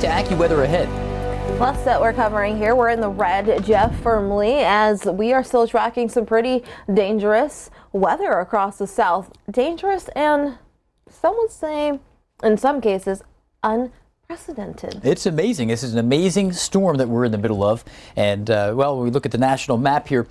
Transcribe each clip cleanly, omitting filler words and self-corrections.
to AccuWeather ahead. Plus that we're covering here, we're in the red, Jeff, firmly, as we are still tracking some pretty dangerous weather across the south. Dangerous and some would say, in some cases, unprecedented. It's amazing. This is an amazing storm that we're in the middle of. And, well, when we look at the national map here,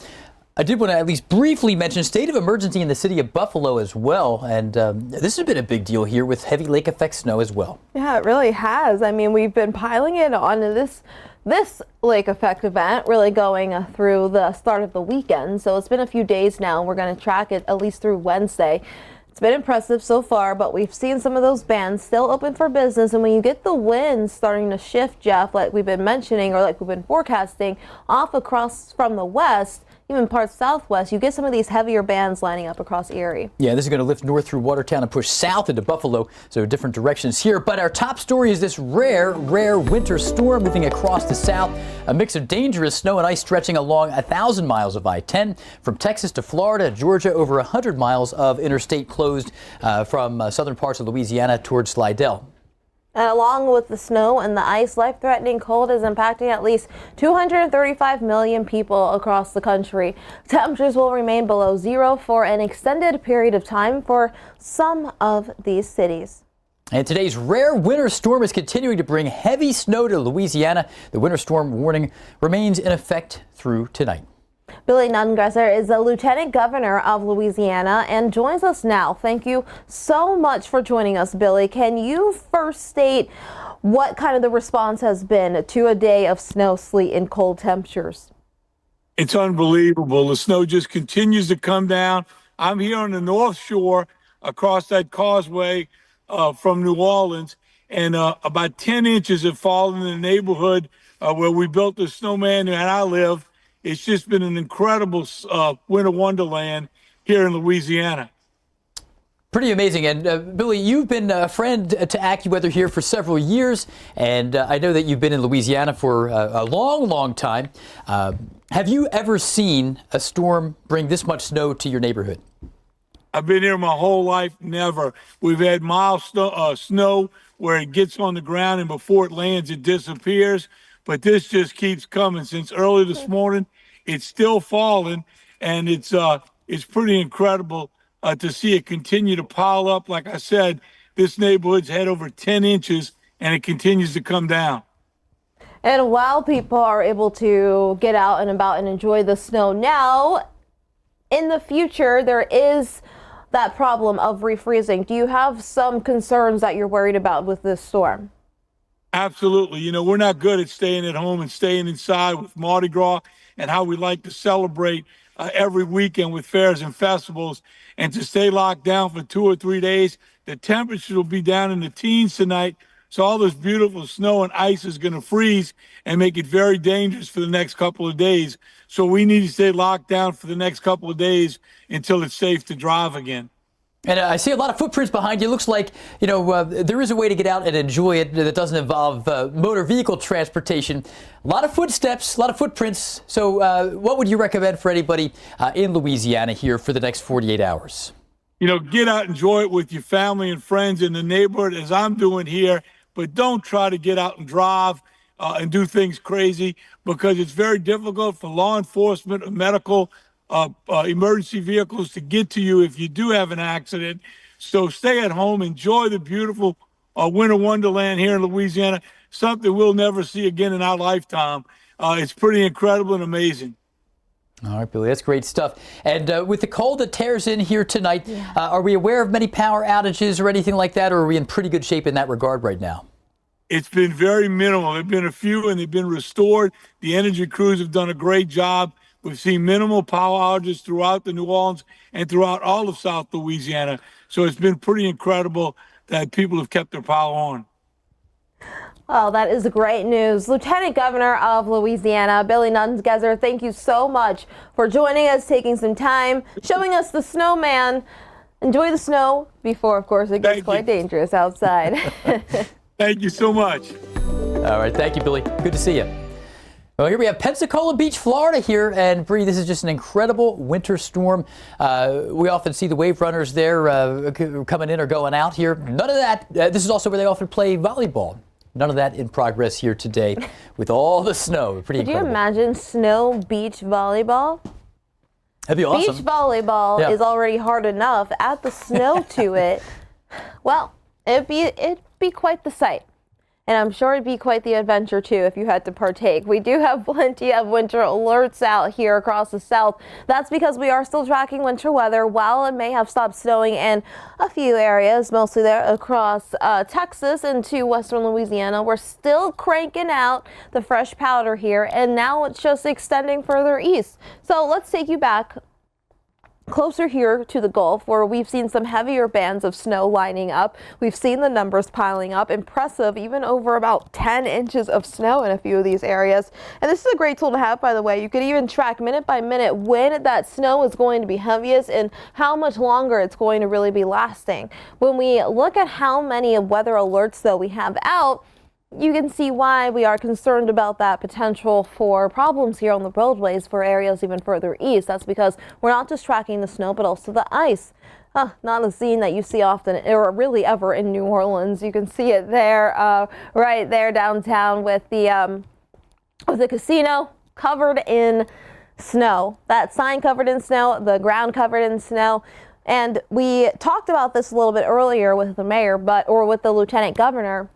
I did want to at least briefly mention state of emergency in the city of Buffalo as well. And this has been a big deal here with heavy lake effect snow as well. Yeah, it really has. I mean, we've been piling it on this lake effect event really going through the start of the weekend. So it's been a few days now. We're going to track it at least through Wednesday. It's been impressive so far, but we've seen some of those bands still open for business. And when you get the winds starting to shift, Jeff, like we've been mentioning or like we've been forecasting off across from the west, even parts southwest, you get some of these heavier bands lining up across Erie. Yeah, this is going to lift north through Watertown and push south into Buffalo, so different directions here. But our top story is this rare winter storm moving across the south. A mix of dangerous snow and ice stretching along 1,000 miles of I-10 from Texas to Florida, Georgia, over 100 miles of interstate closed from southern parts of Louisiana towards Slidell. And along with the snow and the ice, life-threatening cold is impacting at least 235 million people across the country. Temperatures will remain below zero for an extended period of time for some of these cities. And today's rare winter storm is continuing to bring heavy snow to Louisiana. The winter storm warning remains in effect through tonight. Billy Nungesser is the Lieutenant Governor of Louisiana and joins us now. Thank you so much for joining us, Billy. Can you first state what kind of the response has been to a day of snow, sleet, and cold temperatures? It's unbelievable. The snow just continues to come down. I'm here on the North Shore across that causeway from New Orleans, and about 10 inches have fallen in the neighborhood where we built the snowman and I live. It's just been an incredible winter wonderland here in Louisiana. Pretty amazing. And Billy, you've been a friend to AccuWeather here for several years, and I know that you've been in Louisiana for a long time. Have you ever seen a storm bring this much snow to your neighborhood? I've been here my whole life, never. We've had mild snow where it gets on the ground and before it lands, it disappears. But this just keeps coming. Since early this morning, it's still falling, and it's pretty incredible to see it continue to pile up. Like I said, this neighborhood's had over 10 inches, and it continues to come down. And while people are able to get out and about and enjoy the snow now, in the future, there is that problem of refreezing. Do you have some concerns that you're worried about with this storm? Absolutely. You know, we're not good at staying at home and staying inside with Mardi Gras and how we like to celebrate every weekend with fairs and festivals. And to stay locked down for 2 or 3 days, the temperature will be down in the teens tonight. So all this beautiful snow and ice is going to freeze and make it very dangerous for the next couple of days. So we need to stay locked down for the next couple of days until it's safe to drive again. And I see a lot of footprints behind you. Looks like, you know, there is a way to get out and enjoy it that doesn't involve motor vehicle transportation. A lot of footsteps, a lot of footprints. So what would you recommend for anybody in Louisiana here for the next 48 hours? You know, get out, enjoy it with your family and friends in the neighborhood as I'm doing here. But don't try to get out and drive and do things crazy, because it's very difficult for law enforcement or medical emergency vehicles to get to you if you do have an accident. So stay at home, enjoy the beautiful winter wonderland here in Louisiana, something we'll never see again in our lifetime. It's pretty incredible and amazing. All right, Billy, that's great stuff. And with the cold that tears in here tonight, are we aware of many power outages or anything like that, or are we in pretty good shape in that regard right now? It's been very minimal. There have been a few, and they've been restored. The energy crews have done a great job. We've seen minimal power outages throughout the New Orleans and throughout all of South Louisiana. So it's been pretty incredible that people have kept their power on. Oh, that is great news. Lieutenant Governor of Louisiana, Billy Nungesser, thank you so much for joining us, taking some time, showing us the snowman. Enjoy the snow before, of course, it gets quite dangerous outside. Thank you so much. All right. Thank you, Billy. Good to see you. Well, here we have Pensacola Beach, Florida here, and Bree, this is just an incredible winter storm. We often see the wave runners there coming in or going out here. None of that. This is also where they often play volleyball. None of that in progress here today with all the snow. Pretty Could you incredible. imagine snow beach volleyball? That'd be awesome. Beach volleyball is already hard enough. Add the snow to it. Well, it'd be quite the sight. And I'm sure it'd be quite the adventure, too, if you had to partake. We do have plenty of winter alerts out here across the south. That's because we are still tracking winter weather. While it may have stopped snowing in a few areas, mostly there across Texas into western Louisiana, we're still cranking out the fresh powder here. And now it's just extending further east. So let's take you back closer here to the Gulf, where we've seen some heavier bands of snow lining up. We've seen the numbers piling up. Impressive, even over about 10 inches of snow in a few of these areas. And this is a great tool to have, by the way. You could even track minute by minute when that snow is going to be heaviest and how much longer it's going to really be lasting. When we look at how many weather alerts, though, we have out, you can see why we are concerned about that potential for problems here on the roadways for areas even further east. That's because we're not just tracking the snow, but also the ice. Not a scene that you see often or really ever in New Orleans. You can see it there, right there downtown with the casino covered in snow. That sign covered in snow, the ground covered in snow. And we talked about this a little bit earlier with the mayor, or with the lieutenant governor.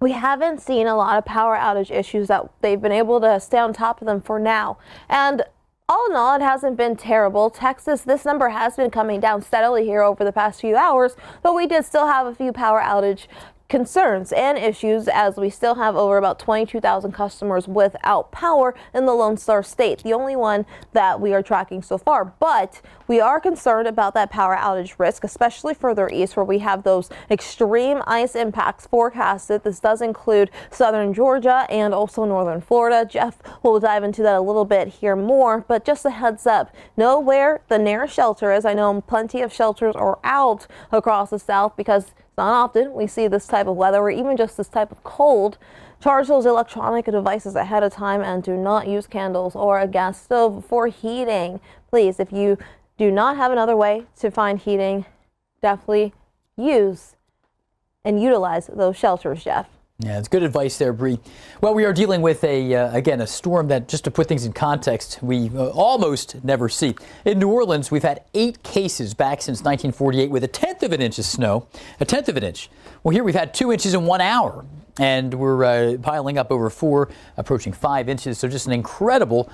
We haven't seen a lot of power outage issues that they've been able to stay on top of them for now. And all in all, it hasn't been terrible. Texas, this number has been coming down steadily here over the past few hours, but we did still have a few power outage concerns and issues, as we still have over about 22,000 customers without power in the Lone Star State, the only one that we are tracking so far. But we are concerned about that power outage risk, especially further east where we have those extreme ice impacts forecasted. This does include southern Georgia and also northern Florida. Jeff will dive into that a little bit here more, but just a heads up, know where the nearest shelter is. I know plenty of shelters are out across the south because it's not often we see this type of weather or even just this type of cold. Charge those electronic devices ahead of time and do not use candles or a gas stove for heating. Please, if you do not have another way to find heating, definitely use and utilize those shelters, Jeff. Yeah, it's good advice there, Bree. Well, we are dealing with again, a storm that, just to put things in context, we almost never see. In New Orleans, we've had 8 cases back since 1948 with 1/10 of an inch of snow, 1/10 of an inch. Well, here we've had 2 inches in 1 hour, and we're piling up over 4, approaching 5 inches. So just an incredible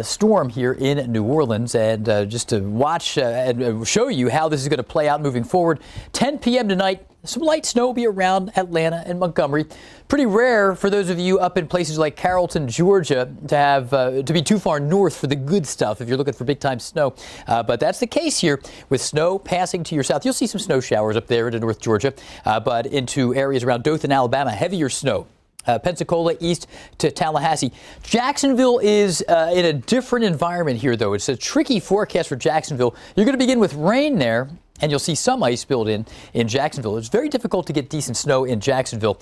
storm here in New Orleans. And just to watch and show you how this is going to play out moving forward, 10 p.m. tonight. Some light snow will be around Atlanta and Montgomery. Pretty rare for those of you up in places like Carrollton, Georgia, to have to be too far north for the good stuff if you're looking for big time snow. But that's the case here with snow passing to your south. You'll see some snow showers up there into North Georgia, but into areas around Dothan, Alabama, heavier snow. Pensacola east to Tallahassee. Jacksonville is in a different environment here, though. It's a tricky forecast for Jacksonville. You're going to begin with rain there, and you'll see some ice build in Jacksonville. It's very difficult to get decent snow in Jacksonville,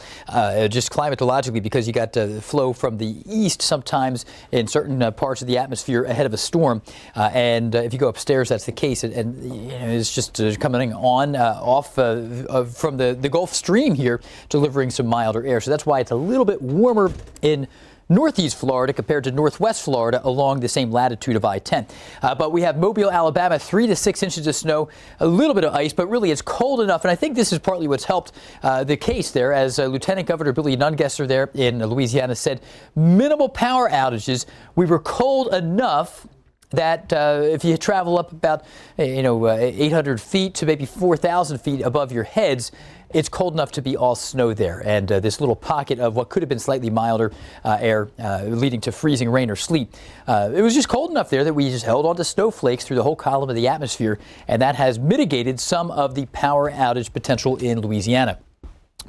just climatologically, because you got flow from the east sometimes in certain parts of the atmosphere ahead of a storm. And if you go upstairs, that's the case. And you know, it's just coming on off from the Gulf Stream here, delivering some milder air. So that's why it's a little bit warmer in Northeast Florida compared to Northwest Florida along the same latitude of I-10. But we have Mobile, Alabama, 3 to 6 inches of snow, a little bit of ice, but really it's cold enough. And I think this is partly what's helped the case there, as Lieutenant Governor Billy Nungesser there in Louisiana said, minimal power outages. We were cold enough that if you travel up about 800 feet to maybe 4,000 feet above your heads, it's cold enough to be all snow there. And this little pocket of what could have been slightly milder air leading to freezing rain or sleet, it was just cold enough there that we just held on to snowflakes through the whole column of the atmosphere, and that has mitigated some of the power outage potential in Louisiana.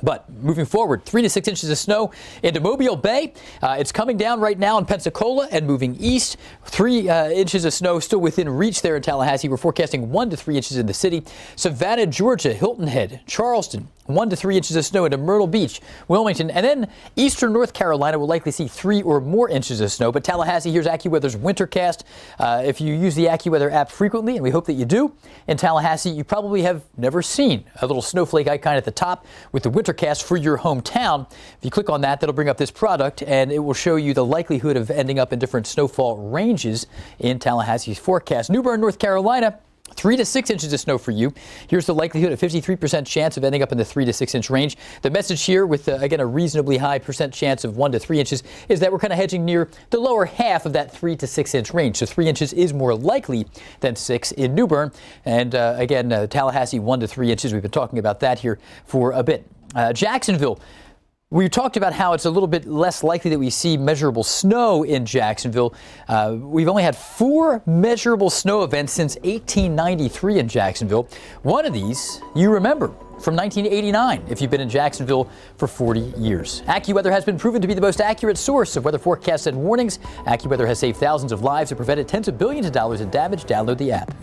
But moving forward, 3 to 6 inches of snow into Mobile Bay. It's coming down right now in Pensacola and moving east. 3 inches of snow still within reach there in Tallahassee. We're forecasting 1 to 3 inches in the city. Savannah, Georgia, Hilton Head, Charleston, 1 to 3 inches of snow into Myrtle Beach, Wilmington, and then eastern North Carolina will likely see 3 or more inches of snow. But Tallahassee, here's AccuWeather's Wintercast. If you use the AccuWeather app frequently, and we hope that you do, in Tallahassee, you probably have never seen a little snowflake icon at the top with the Wintercast for your hometown. If you click on that, that'll bring up this product, and it will show you the likelihood of ending up in different snowfall ranges in Tallahassee's forecast. New Bern, North Carolina, 3 to 6 inches of snow for you. Here's the likelihood, a 53% chance of ending up in the 3 to 6 inch range. The message here with, again, a reasonably high percent chance of 1 to 3 inches is that we're kind of hedging near the lower half of that 3 to 6 inch range. So 3 inches is more likely than 6 in New Bern. And again, Tallahassee, 1 to 3 inches. We've been talking about that here for a bit. Jacksonville. We talked about how it's a little bit less likely that we see measurable snow in Jacksonville. We've only had 4 measurable snow events since 1893 in Jacksonville. One of these, you remember, from 1989, if you've been in Jacksonville for 40 years. AccuWeather has been proven to be the most accurate source of weather forecasts and warnings. AccuWeather has saved thousands of lives and prevented tens of billions of dollars in damage. Download the app.